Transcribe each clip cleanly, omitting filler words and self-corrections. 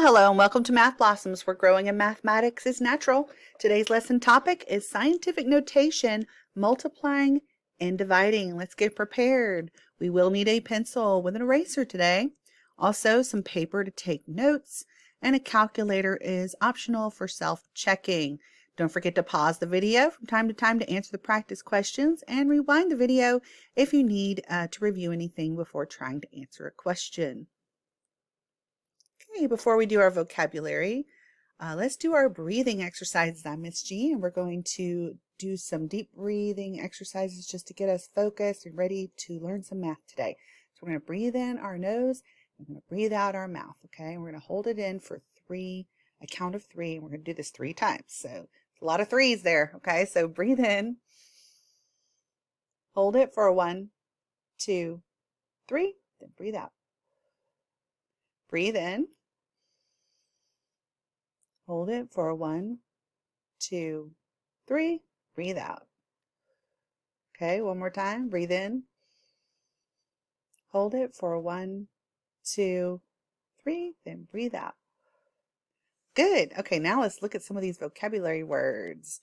Well, hello and welcome to Math Blossoms, where growing in mathematics is natural. Today's lesson topic is scientific notation, multiplying and dividing. Let's get prepared. We will need a pencil with an eraser today. Also, some paper to take notes, and a calculator is optional for self-checking. Don't forget to pause the video from time to time to answer the practice questions and rewind the video if you need to review anything before trying to answer a question. Okay, before we do our vocabulary, let's do our breathing exercises. I'm Miss G, and we're going to do some deep breathing exercises just to get us focused and ready to learn some math today. So we're going to breathe in our nose, and we're going to breathe out our mouth, okay? And we're going to hold it in for a count of three, and we're going to do this 3 times. So a lot of threes there, okay? So breathe in, hold it for 1, 2, 3, then breathe out. Breathe in. Hold it for 1, 2, 3, breathe out. Okay, one more time. Breathe in. Hold it for 1, 2, 3, then breathe out. Good. Okay, now let's look at some of these vocabulary words.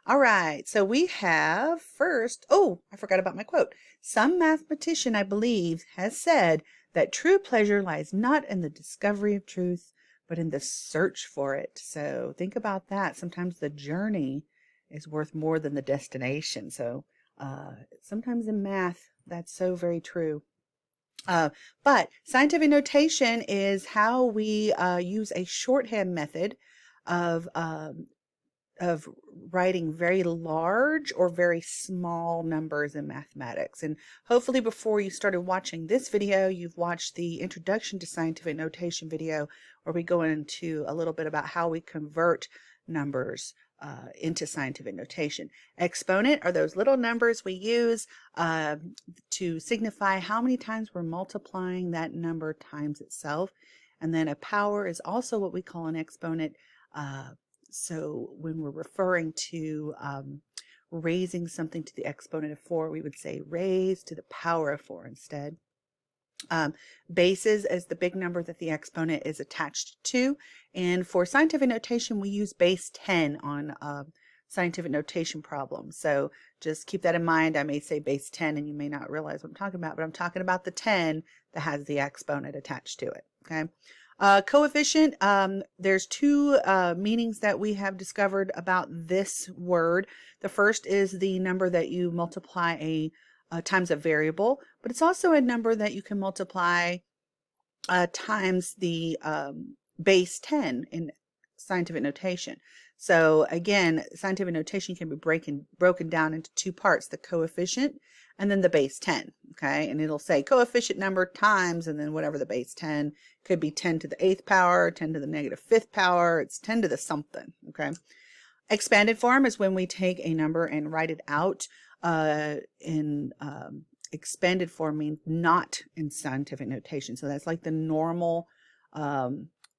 All right, so we have first, I forgot about my quote. Some mathematician, I believe, has said that true pleasure lies not in the discovery of truth, but in the search for it. So think about that. Sometimes the journey is worth more than the destination. So sometimes in math, that's so very true. But scientific notation is how we use a shorthand method of writing very large or very small numbers in mathematics. And hopefully before you started watching this video, you've watched the introduction to scientific notation video, where we go into a little bit about how we convert numbers into scientific notation. Exponent are those little numbers we use to signify how many times we're multiplying that number times itself. And then a power is also what we call an exponent. So when we're referring to raising something to the exponent of 4, we would say raised to the power of 4 instead. Bases is the big number that the exponent is attached to. And for scientific notation, we use base 10 on scientific notation problems. So just keep that in mind. I may say base 10 and you may not realize what I'm talking about, but I'm talking about the 10 that has the exponent attached to it. Okay. Coefficient, there's 2 meanings that we have discovered about this word. The first is the number that you multiply times a variable, but it's also a number that you can multiply times the base 10 in scientific notation. So again, scientific notation can be broken down into 2 parts, the coefficient and then the base 10, okay? And it'll say coefficient number times, and then whatever the base 10, could be 10 to the 8th power, 10 to the negative 5th power, it's 10 to the something, okay? Expanded form is when we take a number and write it out in expanded form, means not in scientific notation. So that's like the normal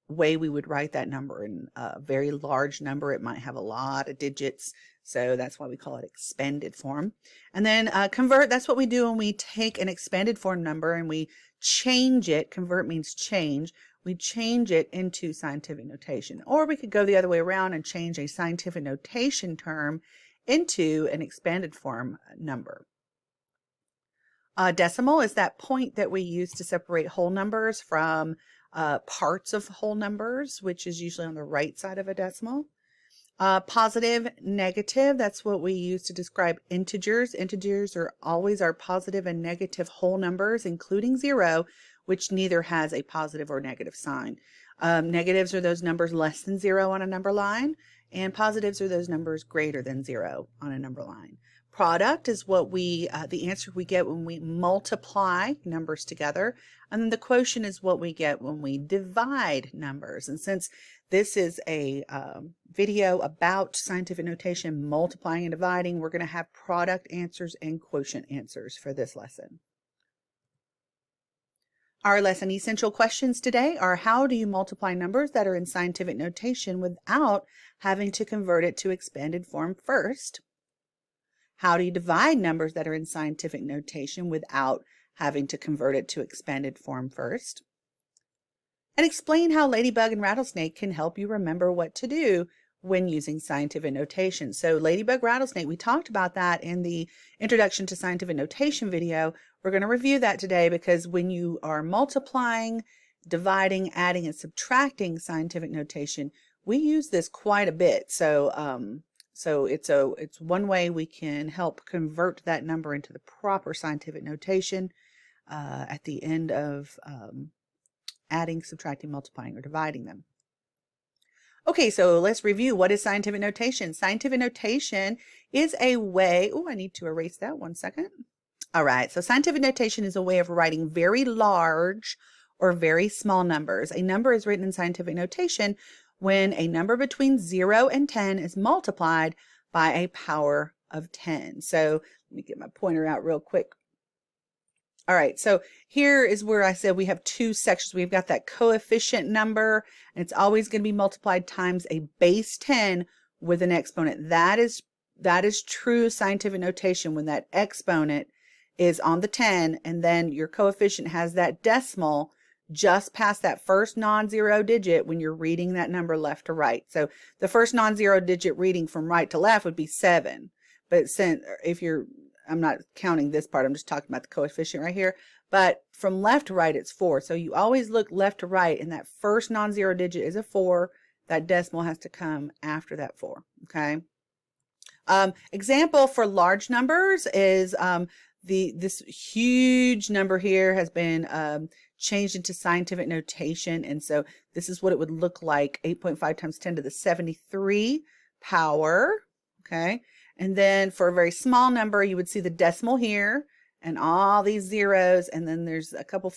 way we would write that number. In a very large number, it might have a lot of digits, so that's why we call it expanded form. And then convert, that's what we do when we take an expanded form number and we change it. Convert means change. We change it into scientific notation. Or we could go the other way around and change a scientific notation term into an expanded form number. Decimal is that point that we use to separate whole numbers from parts of whole numbers, which is usually on the right side of a decimal. Positive, negative, that's what we use to describe integers. Integers are always our positive and negative whole numbers, including 0, which neither has a positive or negative sign. Negatives are those numbers less than 0 on a number line, and positives are those numbers greater than 0 on a number line. Product is what the answer we get when we multiply numbers together, and then the quotient is what we get when we divide numbers. And since this is a video about scientific notation, multiplying and dividing, we're going to have product answers and quotient answers for this lesson. Our lesson essential questions today are: how do you multiply numbers that are in scientific notation without having to convert it to expanded form first? How do you divide numbers that are in scientific notation without having to convert it to expanded form first? and explain how Ladybug and Rattlesnake can help you remember what to do when using scientific notation. So Ladybug Rattlesnake, we talked about that in the Introduction to Scientific Notation video. We're going to review that today because when you are multiplying, dividing, adding, and subtracting scientific notation, we use this quite a bit. So it's one way we can help convert that number into the proper scientific notation at the end of adding, subtracting, multiplying, or dividing them. Okay, so let's review. What is scientific notation? Scientific notation is a way, oh, I need to erase that 1 second. All right, so scientific notation is a way of writing very large or very small numbers. A number is written in scientific notation when a number between 0 and 10 is multiplied by a power of 10. So let me get my pointer out real quick. All right, so here is where I said we have two sections. We've got that coefficient number, and it's always going to be multiplied times a base 10 with an exponent. That is true scientific notation when that exponent is on the 10, and then your coefficient has that decimal just past that first non-zero digit when you're reading that number left to right. So the first non-zero digit reading from right to left would be 7. But since I'm not counting this part, I'm just talking about the coefficient right here. But from left to right, it's 4. So you always look left to right, and that first non-zero digit is a 4. That decimal has to come after that 4, okay? Example for large numbers is this huge number here has been changed into scientific notation. And so this is what it would look like, 8.5 times 10 to the 73 power, okay? And then for a very small number, you would see the decimal here and all these zeros. And then there's a couple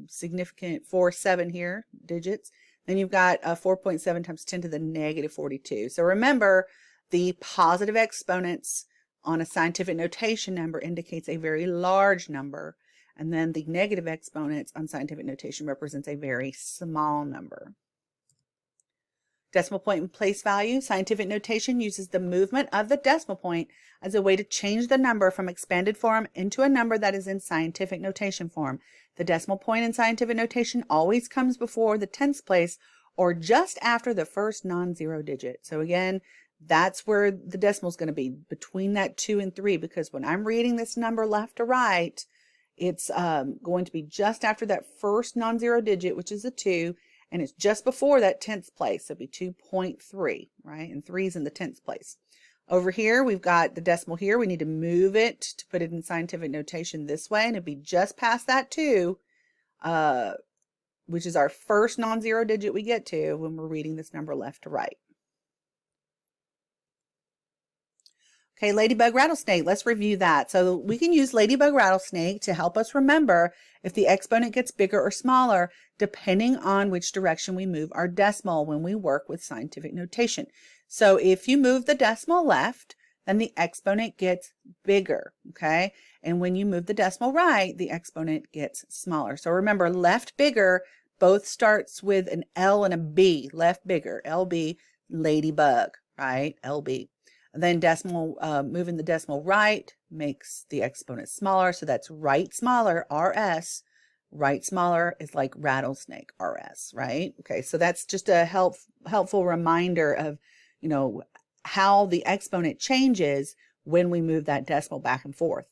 significant 4, 7 here digits. Then you've got 4.7 times 10 to the negative 42. So remember, the positive exponents on a scientific notation number indicates a very large number. And then the negative exponents on scientific notation represents a very small number. Decimal point and place value. Scientific notation uses the movement of the decimal point as a way to change the number from expanded form into a number that is in scientific notation form. The decimal point in scientific notation always comes before the tens place or just after the first non-zero digit. So again, that's where the decimal is going to be, between that 2 and 3, because when I'm reading this number left to right, it's going to be just after that first non-zero digit, which is a 2, and it's just before that 10th place. So it'd be 2.3, right? And 3 is in the 10th place. Over here, we've got the decimal here. We need to move it to put it in scientific notation this way, and it'd be just past that 2, which is our first non-zero digit we get to when we're reading this number left to right. Okay, Ladybug Rattlesnake, let's review that. So we can use Ladybug Rattlesnake to help us remember if the exponent gets bigger or smaller, depending on which direction we move our decimal when we work with scientific notation. So if you move the decimal left, then the exponent gets bigger, okay? And when you move the decimal right, the exponent gets smaller. So remember, left bigger both starts with an L and a B, left bigger, LB, Ladybug, right? LB. Then decimal, moving the decimal right makes the exponent smaller. So that's right smaller, RS. Right smaller is like rattlesnake, RS, right? Okay, so that's just a helpful reminder of, you know, how the exponent changes when we move that decimal back and forth.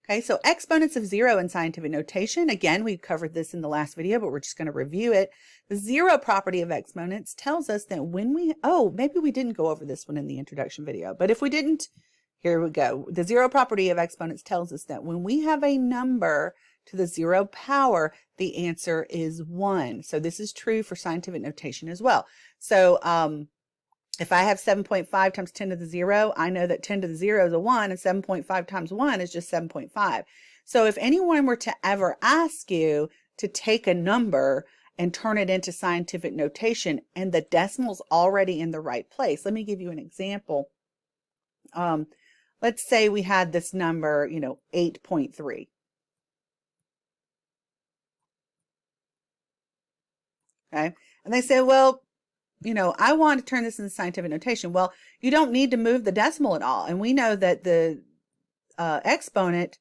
Okay, so exponents of zero in scientific notation. Again, we covered this in the last video, but we're just going to review it. The zero property of exponents tells us that when maybe we didn't go over this one in the introduction video, but if we didn't, here we go. The zero property of exponents tells us that when we have a number to the 0 power, the answer is 1. So this is true for scientific notation as well. So if I have 7.5 times 10 to the 0, I know that 10 to the 0 is a 1, and 7.5 times 1 is just 7.5. So if anyone were to ever ask you to take a number and turn it into scientific notation and the decimal's already in the right place, let me give you an example. Let's say we had this number, 8.3. Okay, and they say, well, I want to turn this into scientific notation. Well, you don't need to move the decimal at all. And we know that the exponent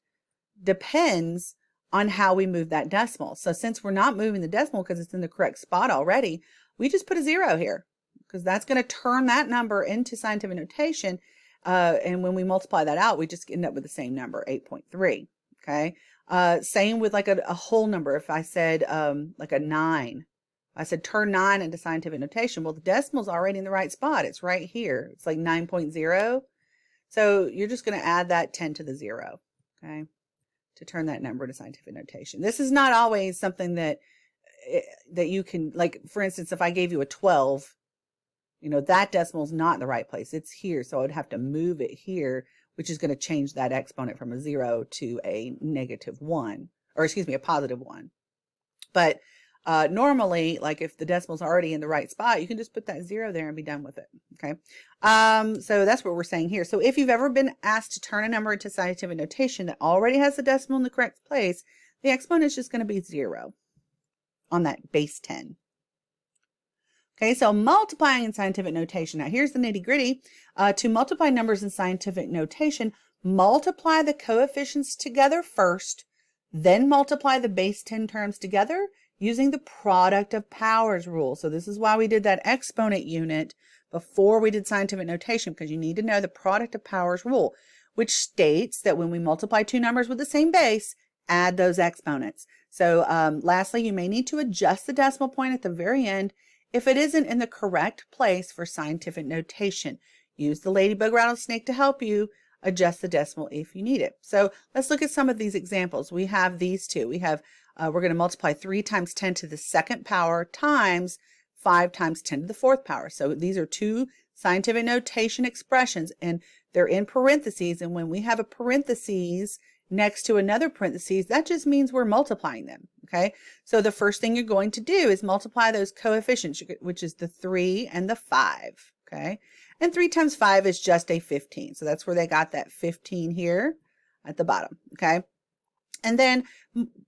depends on how we move that decimal. So since we're not moving the decimal because it's in the correct spot already, we just put a 0 here because that's going to turn that number into scientific notation. And when we multiply that out, we just end up with the same number, 8.3. Okay. Same with like a whole number. If I said like a 9, I said turn 9 into scientific notation. Well, the decimal's already in the right spot. It's right here. It's like 9.0. So you're just going to add that 10 to the 0. Okay. To turn that number to scientific notation. This is not always something that you can, like, for instance, if I gave you a 12, you know, that decimal is not in the right place. It's here. So I would have to move it here, which is going to change that exponent from a 0 to a -1, or excuse me, a +1. But normally, like if the decimal's already in the right spot, you can just put that 0 there and be done with it. Okay. So that's what we're saying here. So if you've ever been asked to turn a number into scientific notation that already has the decimal in the correct place, the exponent is just going to be 0 on that base 10. Okay, so multiplying in scientific notation. Now here's the nitty gritty. To multiply numbers in scientific notation, multiply the coefficients together first, then multiply the base 10 terms together using the product of powers rule. So this is why we did that exponent unit before we did scientific notation, because you need to know the product of powers rule, which states that when we multiply two numbers with the same base, add those exponents. So lastly, you may need to adjust the decimal point at the very end if it isn't in the correct place for scientific notation. Use the Ladybug Rattlesnake to help you adjust the decimal if you need it. So let's look at some of these examples. We have these two. We have, we're going to multiply 3 times 10 to the second power times 5 times 10 to the fourth power. So these are two scientific notation expressions, and they're in parentheses. And when we have a parentheses next to another parentheses, that just means we're multiplying them. Okay. So the first thing you're going to do is multiply those coefficients, which is the 3 and the 5. Okay. And 3 times 5 is just a 15. So that's where they got that 15 here at the bottom. Okay. And then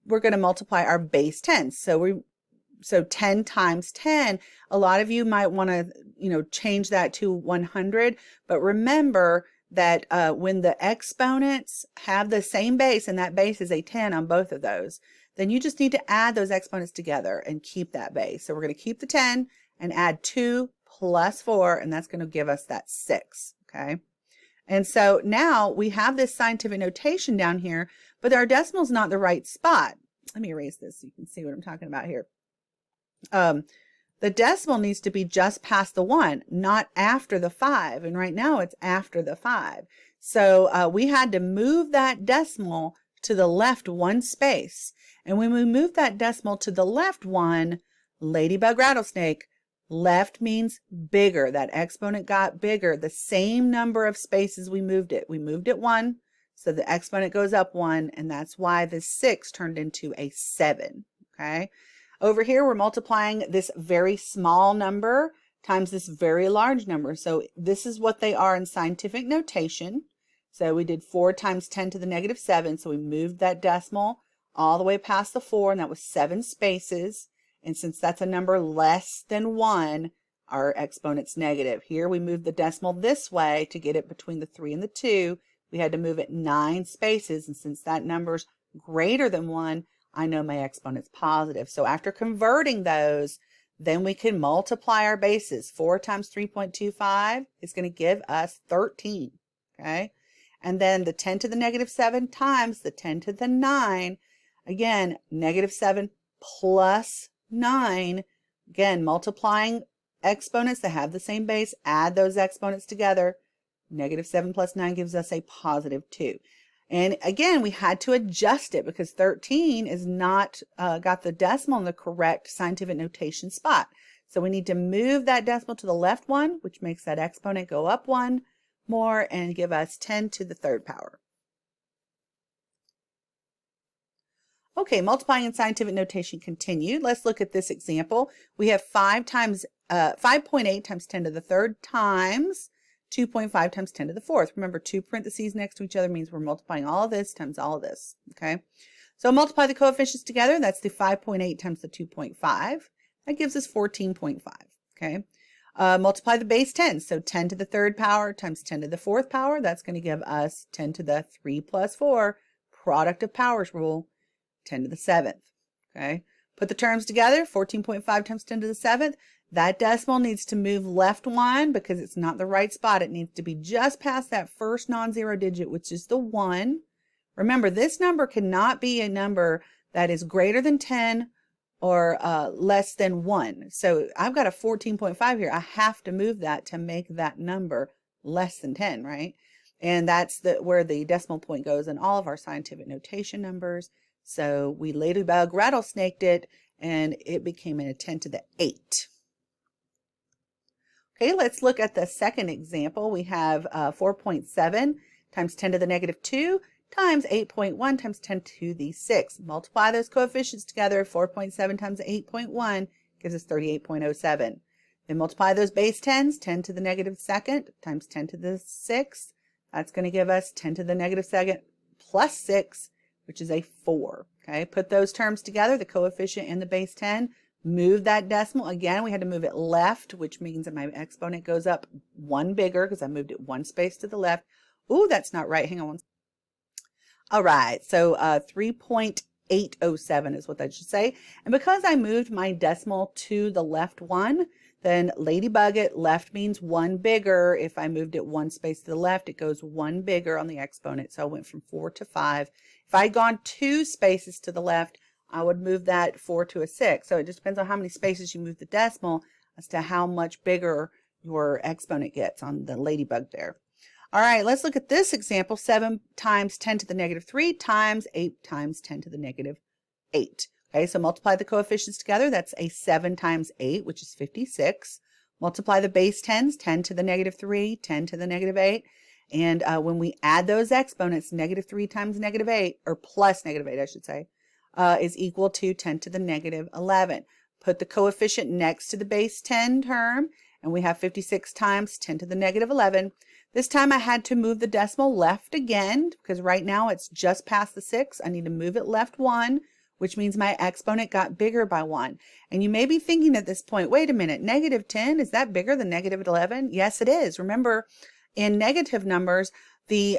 we're going to multiply our base 10. So 10 times 10, a lot of you might want to, change that to 100. But remember that when the exponents have the same base, and that base is a 10 on both of those, then you just need to add those exponents together and keep that base. So we're going to keep the 10 and add 2 plus 4, and that's going to give us that 6. Okay. And so now we have this scientific notation down here, but our decimal is not the right spot. Let me erase this so you can see what I'm talking about here. The decimal needs to be just past the 1, not after the 5. And right now it's after the 5. So we had to move that decimal to the left 1 space. And when we move that decimal to the left 1, Ladybug Rattlesnake, left means bigger. That exponent got bigger. The same number of spaces we moved it. We moved it 1, so the exponent goes up 1, and that's why the 6 turned into a 7. Okay. Over here, we're multiplying this very small number times this very large number. So this is what they are in scientific notation. So we did 4 times 10 to the -7. So we moved that decimal all the way past the 4, and that was 7 spaces. And since that's a number less than 1, our exponent's negative. Here we moved the decimal this way to get it between the 3 and the 2. We had to move it 9 spaces. And since that number's greater than 1, I know my exponent's positive. So after converting those, then we can multiply our bases. 4 times 3.25 is going to give us 13. Okay. And then the 10 to the -7 times the 10 to the 9. Again, -7 plus 9. Again, multiplying exponents that have the same base. Add those exponents together. -7 plus 9 gives us a +2. And again, we had to adjust it because 13 is not got the decimal in the correct scientific notation spot. So we need to move that decimal to the left 1, which makes that exponent go up 1 more and give us 10 to the third power. Okay, multiplying in scientific notation continued. Let's look at this example. We have 5.8 times 10 to the third times 2.5 times 10 to the fourth. Remember, 2 parentheses next to each other means we're multiplying all of this times all of this. Okay, so multiply the coefficients together. That's the 5.8 times the 2.5. That gives us 14.5. Okay, multiply the base 10. So 10 to the third power times 10 to the fourth power. That's going to give us 10 to the 3 plus 4, product of powers rule. 10 to the 7th. Okay, put the terms together, 14.5 times 10 to the 7th. That decimal needs to move left 1 because it's not the right spot. It needs to be just past that first non-zero digit, which is the 1. Remember, this number cannot be a number that is greater than 10 or less than 1. So I've got a 14.5 here. I have to move that to make that number less than 10, right? And that's where the decimal point goes in all of our scientific notation numbers. So we ladybug rattlesnaked it, and it became a 10 to the 8. Okay, let's look at the second example. We have 4.7 times 10 to the negative 2 times 8.1 times 10 to the 6. Multiply those coefficients together. 4.7 times 8.1 gives us 38.07. Then multiply those base 10s, 10 to the negative 2nd times 10 to the 6th. That's going to give us 10 to the negative 2nd plus 6, which is a 4. Okay, put those terms together, the coefficient and the base 10. Move that decimal. Again, we had to move it left, which means that my exponent goes up 1 bigger because I moved it 1 space to the left. Ooh, that's not right. Hang on one. All right, so 3.807 is what that should say. And because I moved my decimal to the left 1, then ladybug it, left means 1 bigger. If I moved it 1 space to the left, it goes 1 bigger on the exponent. So I went from 4 to 5. If I had gone 2 spaces to the left, I would move that 4 to a 6. So it just depends on how many spaces you move the decimal as to how much bigger your exponent gets on the ladybug there. All right, let's look at this example. 7 times 10 to the negative 3 times 8 times 10 to the negative 8. Okay, so multiply the coefficients together. That's a 7 times 8, which is 56. Multiply the base 10s, 10 to the negative 3, 10 to the negative 8. And when we add those exponents, negative 3 times negative 8, or plus negative 8, I should say, is equal to 10 to the negative 11. Put the coefficient next to the base 10 term, and we have 56 times 10 to the negative 11. This time I had to move the decimal left again, because right now it's just past the 6. I need to move it left 1, which means my exponent got bigger by 1. And you may be thinking at this point, wait a minute, negative 10, is that bigger than negative 11? Yes, it is. Remember, in negative numbers, the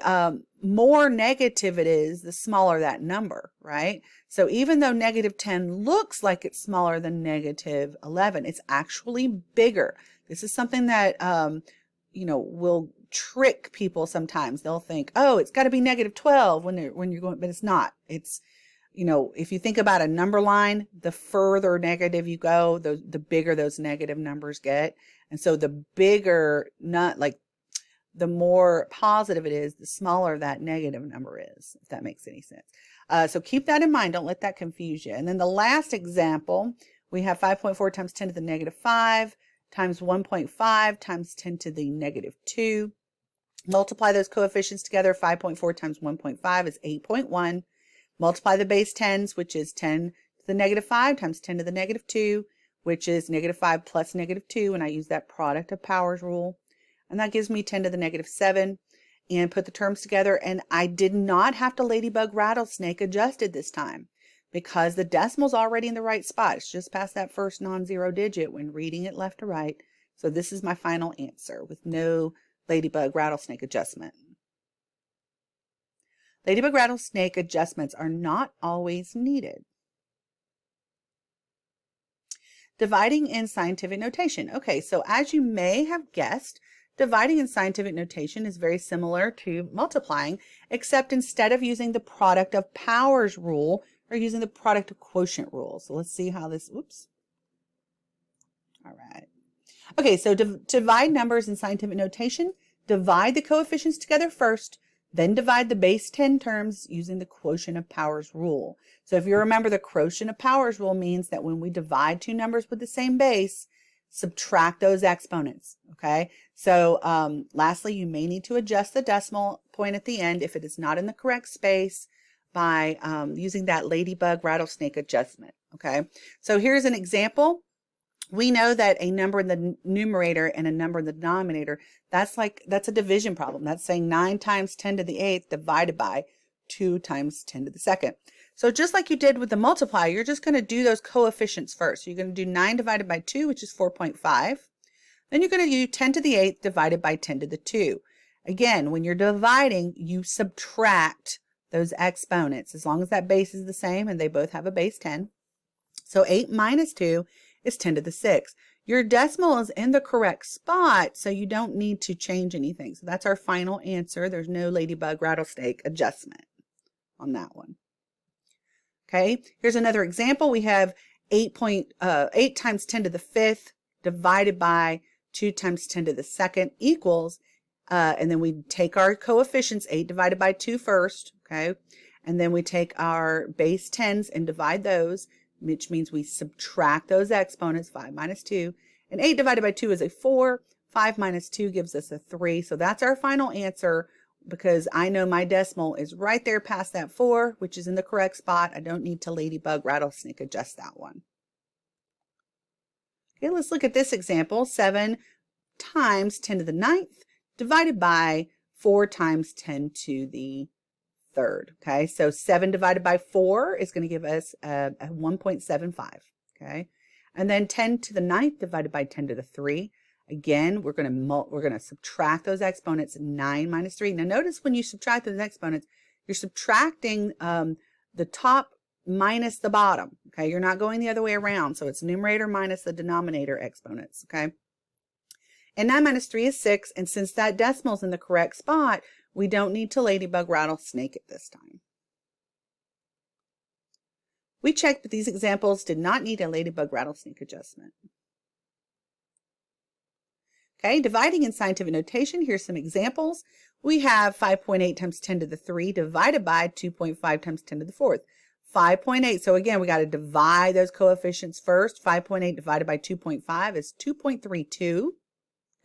more negative it is, the smaller that number, right? So even though negative 10 looks like it's smaller than negative 11, it's actually bigger. This is something that, will trick people sometimes. They'll think, oh, it's got to be negative 12 when you're going, but it's not. It's, if you think about a number line, the further negative you go, the bigger those negative numbers get. And so the bigger, the more positive it is, the smaller that negative number is, if that makes any sense. So keep that in mind. Don't let that confuse you. And then the last example, we have 5.4 times 10 to the negative 5 times 1.5 times 10 to the negative 2. Multiply those coefficients together. 5.4 times 1.5 is 8.1. Multiply the base 10s, which is 10 to the negative 5 times 10 to the negative 2, which is negative 5 plus negative 2, and I use that product of powers rule. And that gives me 10 to the negative 7. And put the terms together, and I did not have to ladybug rattlesnake adjusted this time because the decimal's already in the right spot. It's just past that first non-zero digit when reading it left to right. So this is my final answer with no ladybug rattlesnake adjustment. Ladybug rattlesnake adjustments are not always needed. Dividing in scientific notation. Okay, so as you may have guessed, dividing in scientific notation is very similar to multiplying, except instead of using the product of powers rule, we're using the product of quotient rule. So let's see how this, oops. All right. Okay, so to divide numbers in scientific notation, divide the coefficients together first, then divide the base 10 terms using the quotient of powers rule. So if you remember, the quotient of powers rule means that when we divide two numbers with the same base, subtract those exponents, okay? So lastly, you may need to adjust the decimal point at the end if it is not in the correct space by using that ladybug rattlesnake adjustment, okay? So here's an example. We know that a number in the numerator and a number in the denominator, that's a division problem. That's saying 9 times 10 to the 8th divided by 2 times 10 to the 2nd. So just like you did with the multiply, you're just going to do those coefficients first. So you're going to do 9 divided by 2, which is 4.5. Then you're going to do 10 to the 8th divided by 10 to the 2. Again, when you're dividing, you subtract those exponents, as long as that base is the same and they both have a base 10. So 8 minus 2 is 10 to the 6. Your decimal is in the correct spot, so you don't need to change anything. So that's our final answer. There's no Ladybug Rattlesnake adjustment on that one. Okay, here's another example. We have 8 times 10 to the 5th divided by 2 times 10 to the 2nd equals, and then we take our coefficients, 8 divided by 2 first, okay? And then we take our base 10s and divide those, which means we subtract those exponents, 5 minus 2. And 8 divided by 2 is a 4. 5 minus 2 gives us a 3. So that's our final answer, because I know my decimal is right there past that 4, which is in the correct spot. I don't need to Ladybug Rattlesnake adjust that one. Okay, let's look at this example. 7 times 10 to the 9th divided by 4 times 10 to the 3rd. Okay, so 7 divided by 4 is going to give us a 1.75. Okay, and then 10 to the 9th divided by 10 to the 3. Again, we're going to subtract those exponents, 9 minus 3. Now notice when you subtract those exponents, you're subtracting the top minus the bottom. Okay, you're not going the other way around. So it's numerator minus the denominator exponents. Okay, and 9 minus 3 is 6. And since that decimal is in the correct spot, we don't need to Ladybug Rattlesnake it this time. We checked, but these examples did not need a Ladybug Rattlesnake adjustment. Okay, dividing in scientific notation, here's some examples. We have 5.8 times 10 to the 3 divided by 2.5 times 10 to the 4th. 5.8, so again, we got to divide those coefficients first. 5.8 divided by 2.5 is 2.32,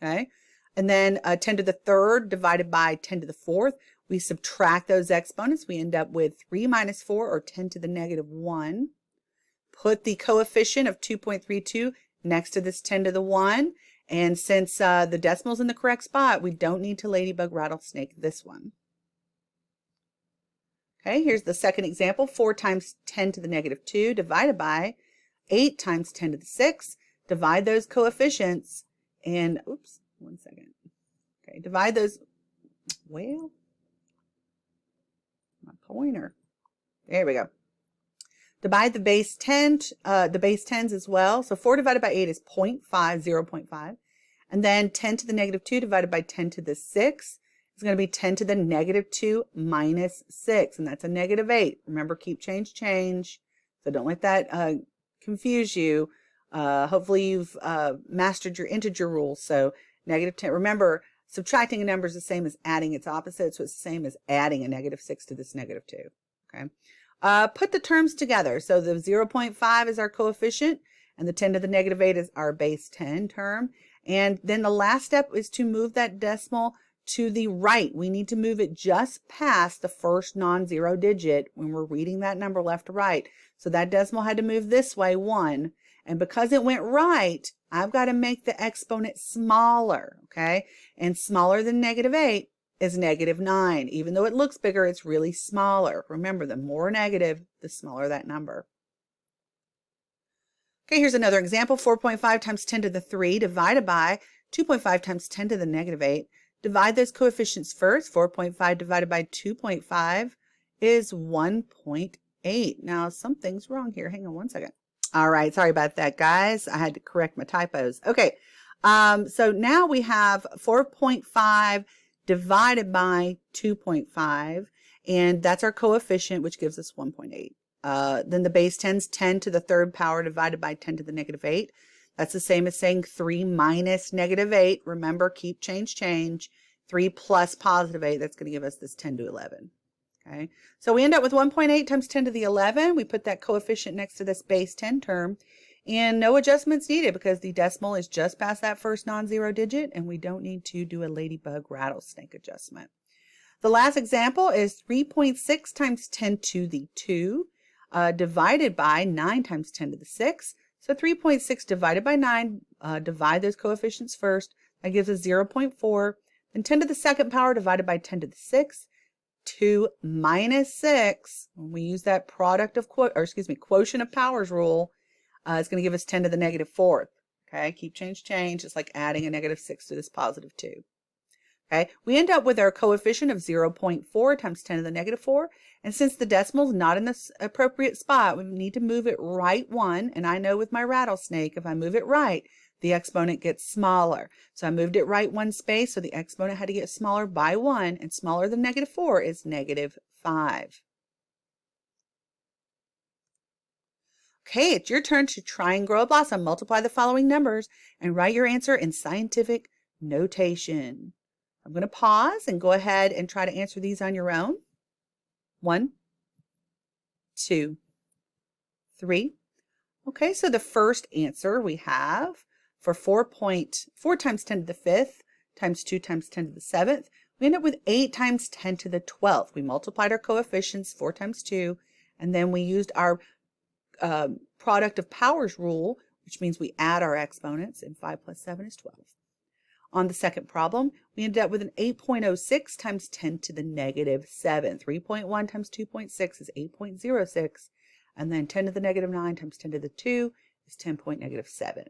okay? And then 10 to the 3rd divided by 10 to the 4th, we subtract those exponents. We end up with 3 minus 4, or 10 to the negative 1. Put the coefficient of 2.32 next to this 10 to the 1. And since the decimal's in the correct spot, we don't need to Ladybug Rattlesnake this one. Okay, here's the second example. 4 times 10 to the negative 2 divided by 8 times 10 to the 6. Divide those coefficients and, oops, 1 second. Okay, divide those, well, my pointer. There we go. Divide the base 10, the base 10s as well. So 4 divided by 8 is 0.5, 0.5. And then 10 to the negative 2 divided by 10 to the 6 is going to be 10 to the negative 2 minus 6. And that's a negative 8. Remember, keep change, change. So don't let that confuse you. Hopefully you've mastered your integer rules. So negative 10. Remember, subtracting a number is the same as adding its opposite. So it's the same as adding a negative 6 to this negative 2. Okay. Put the terms together. So the 0.5 is our coefficient, and the 10 to the negative 8 is our base 10 term. And then the last step is to move that decimal to the right. We need to move it just past the first non-zero digit when we're reading that number left to right. So that decimal had to move this way, 1. And because it went right, I've got to make the exponent smaller, okay? And smaller than negative 8 is negative 9. Even though it looks bigger, it's really smaller. Remember, the more negative, the smaller that number. Okay, here's another example. 4.5 times 10 to the 3 divided by 2.5 times 10 to the negative 8. Divide those coefficients first. 4.5 divided by 2.5 is 1.8. Now, something's wrong here. Hang on 1 second. All right, sorry about that, guys. I had to correct my typos. Okay, so now we have 4.5 divided by 2.5, and that's our coefficient, which gives us 1.8. Then the base 10's 10 to the 3rd power divided by 10 to the negative 8. That's the same as saying 3 minus negative 8. Remember, keep change, change. 3 plus positive 8, that's going to give us this 10 to 11. Okay, so we end up with 1.8 times 10 to the 11. We put that coefficient next to this base 10 term, and no adjustments needed because the decimal is just past that first non-zero digit, and we don't need to do a Ladybug Rattlesnake adjustment. The last example is 3.6 times 10 to the 2 divided by 9 times 10 to the 6. So 3.6 divided by 9, divide those coefficients first. That gives us 0.4. Then 10 to the 2nd power divided by 10 to the 6. 2 minus 6, when we use that quotient of powers rule, it's going to give us 10 to the negative 4th. Okay, keep change, change. It's like adding a negative 6 to this positive 2. Okay, we end up with our coefficient of 0.4 times 10 to the negative 4. And since the decimal is not in the appropriate spot, we need to move it right one. And I know with my rattlesnake, if I move it right, the exponent gets smaller. So I moved it right one space, so the exponent had to get smaller by 1, and smaller than negative 4 is negative 5. Okay, it's your turn to try and grow a blossom. Multiply the following numbers and write your answer in scientific notation. I'm going to pause and go ahead and try to answer these on your own. 1, 2, 3. Okay, so the first answer we have for 4.4 times 10 to the 5th times 2 times 10 to the 7th, we end up with 8 times 10 to the 12th. We multiplied our coefficients, 4 times 2, and then we used our product of powers rule, which means we add our exponents, and 5 plus 7 is 12. On the second problem, we ended up with an 8.06 times 10 to the negative 7. 3.1 times 2.6 is 8.06. And then 10 to the negative 9 times 10 to the 2 is 10.7.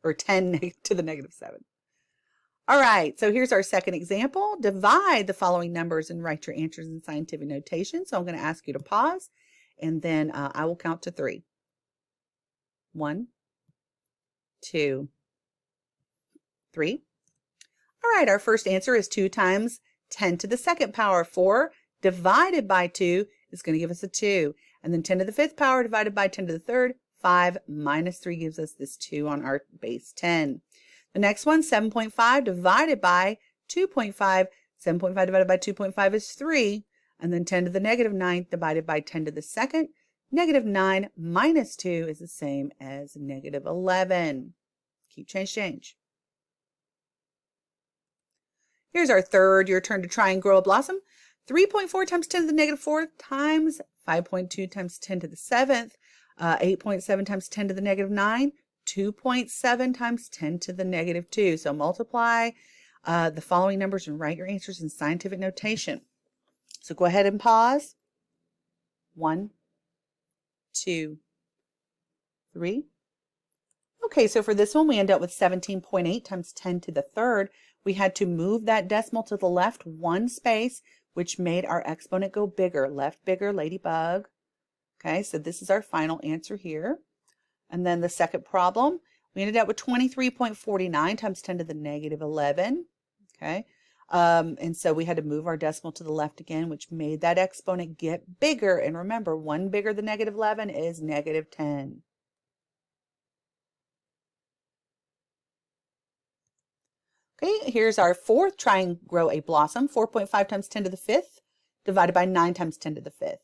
Or 10 to the negative 7. All right, so here's our second example. Divide the following numbers and write your answers in scientific notation. So I'm going to ask you to pause, and then I will count to 3. 1, 2, 3. All right, our first answer is 2 times 10 to the second power. 4 divided by 2 is going to give us a 2. And then 10 to the 5th power divided by 10 to the 3rd, 5 minus 3 gives us this 2 on our base 10. The next one, 7.5 divided by 2.5. 7.5 divided by 2.5 is 3. And then 10 to the negative 9th divided by 10 to the 2nd. Negative 9 minus 2 is the same as negative 11. Keep change. Here's our third, your turn to try and grow a blossom. 3.4 times 10 to the negative 4 times 5.2 times 10 to the 7th, 8.7 times 10 to the negative 9, 2.7 times 10 to the negative 2. So multiply the following numbers and write your answers in scientific notation. So go ahead and pause. 1, 2, 3. Okay, so for this one, we end up with 17.8 times 10 to the 3rd. We had to move that decimal to the left one space, which made our exponent go bigger. Left bigger, ladybug. Okay, so this is our final answer here. And then the second problem, we ended up with 23.49 times 10 to the negative 11. Okay, and so we had to move our decimal to the left again, which made that exponent get bigger. And remember, 1 bigger than negative 11 is negative 10. Okay, here's our fourth, try and grow a blossom. 4.5 times 10 to the 5th divided by 9 times 10 to the 5th.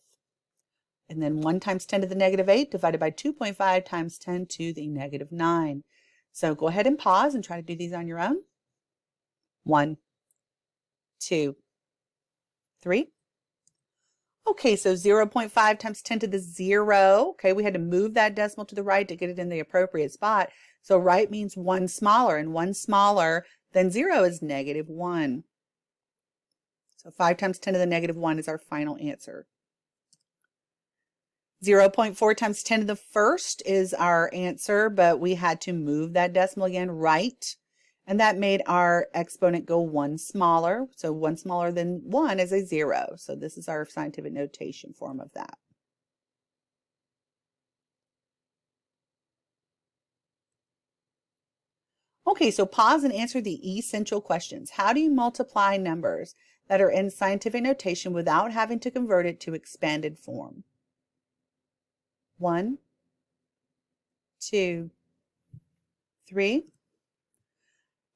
And then 1 times 10 to the negative 8 divided by 2.5 times 10 to the negative 9. So go ahead and pause and try to do these on your own. 1, 2, 3. Okay, so 0.5 times 10 to the 0. Okay, we had to move that decimal to the right to get it in the appropriate spot. So right means 1 smaller, and 1 smaller than 0 is negative 1. So 5 times 10 to the negative 1 is our final answer. 0.4 times 10 to the 1st is our answer, but we had to move that decimal again right. And that made our exponent go 1 smaller. So 1 smaller than 1 is a 0. So this is our scientific notation form of that. Okay, so pause and answer the essential questions. How do you multiply numbers that are in scientific notation without having to convert it to expanded form? 1, 2, 3.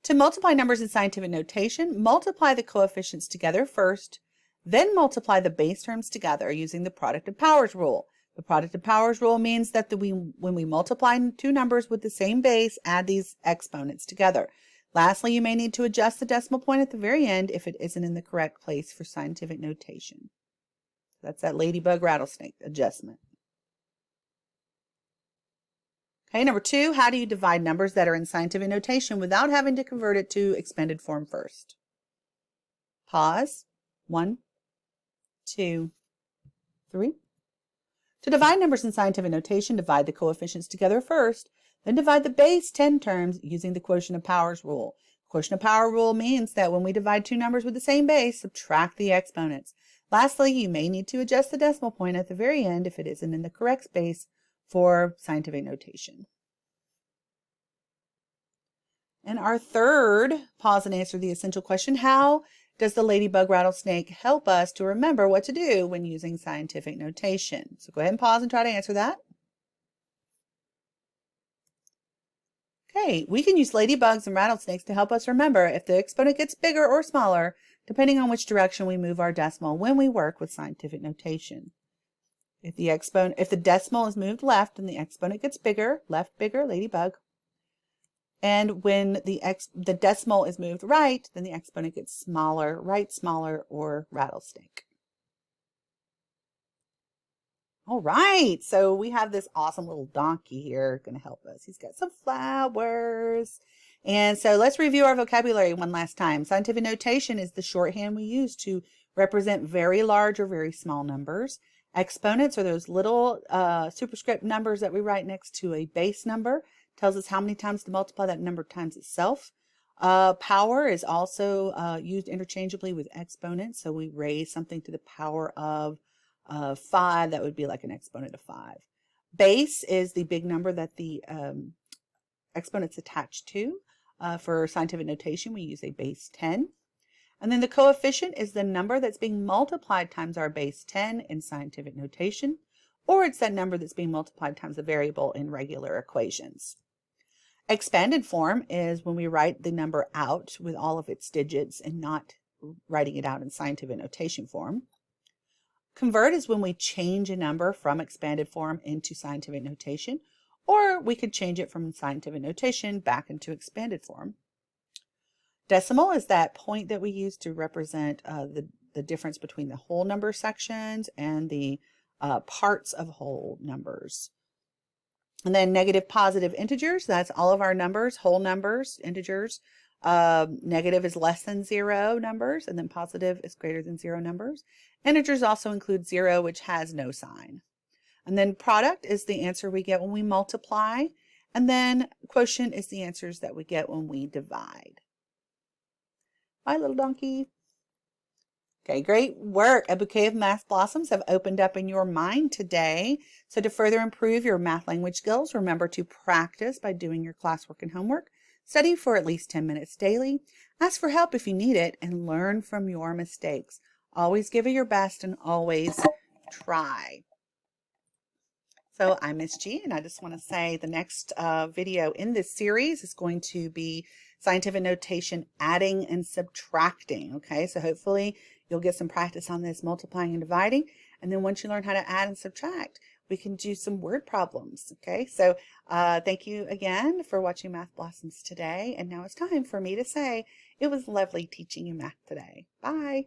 To multiply numbers in scientific notation, multiply the coefficients together first, then multiply the base terms together using the product of powers rule. The product of powers rule means that when we multiply two numbers with the same base, add these exponents together. Lastly, you may need to adjust the decimal point at the very end if it isn't in the correct place for scientific notation. That's that Ladybug Rattlesnake adjustment. Okay, number 2, how do you divide numbers that are in scientific notation without having to convert it to expanded form first? Pause. 1, 2, 3. To divide numbers in scientific notation, divide the coefficients together first, then divide the base 10 terms using the quotient of powers rule. Quotient of power rule means that when we divide two numbers with the same base, subtract the exponents. Lastly, you may need to adjust the decimal point at the very end if it isn't in the correct space for scientific notation. And our third pause and answer the essential question, how does the ladybug rattlesnake help us to remember what to do when using scientific notation? So go ahead and pause and try to answer that. Okay, we can use ladybugs and rattlesnakes to help us remember if the exponent gets bigger or smaller, depending on which direction we move our decimal when we work with scientific notation. If the decimal is moved left, then the exponent gets bigger, left bigger, ladybug. And when the decimal is moved right, then the exponent gets smaller, right smaller, or rattlesnake. All right, so we have this awesome little donkey here going to help us. He's got some flowers. And so let's review our vocabulary one last time. Scientific notation is the shorthand we use to represent very large or very small numbers. Exponents are those little superscript numbers that we write next to a base number. Tells us how many times to multiply that number times itself. Power is also used interchangeably with exponents. So we raise something to the power of 5, that would be like an exponent of 5. Base is the big number that the exponent's attached to. For scientific notation, we use a base 10. And then the coefficient is the number that's being multiplied times our base 10 in scientific notation, or it's that number that's being multiplied times a variable in regular equations. Expanded form is when we write the number out with all of its digits and not writing it out in scientific notation form. Convert is when we change a number from expanded form into scientific notation, or we could change it from scientific notation back into expanded form. Decimal is that point that we use to represent the difference between the whole number sections and the parts of whole numbers. And then negative, positive integers, that's all of our numbers, whole numbers, integers. Negative is less than 0 numbers, and then positive is greater than 0 numbers. Integers also include 0, which has no sign. And then product is the answer we get when we multiply. And then quotient is the answers that we get when we divide. Bye, little donkey. Okay, great work. A bouquet of math blossoms have opened up in your mind today. So to further improve your math language skills, remember to practice by doing your classwork and homework. Study for at least 10 minutes daily. Ask for help if you need it, and learn from your mistakes. Always give it your best and always try. So I'm Miss G, and I just want to say the next video in this series is going to be scientific notation adding and subtracting. Okay, so hopefully you'll get some practice on this multiplying and dividing. And then once you learn how to add and subtract, we can do some word problems. Okay, so thank you again for watching Math Blossoms today. And now it's time for me to say it was lovely teaching you math today. Bye.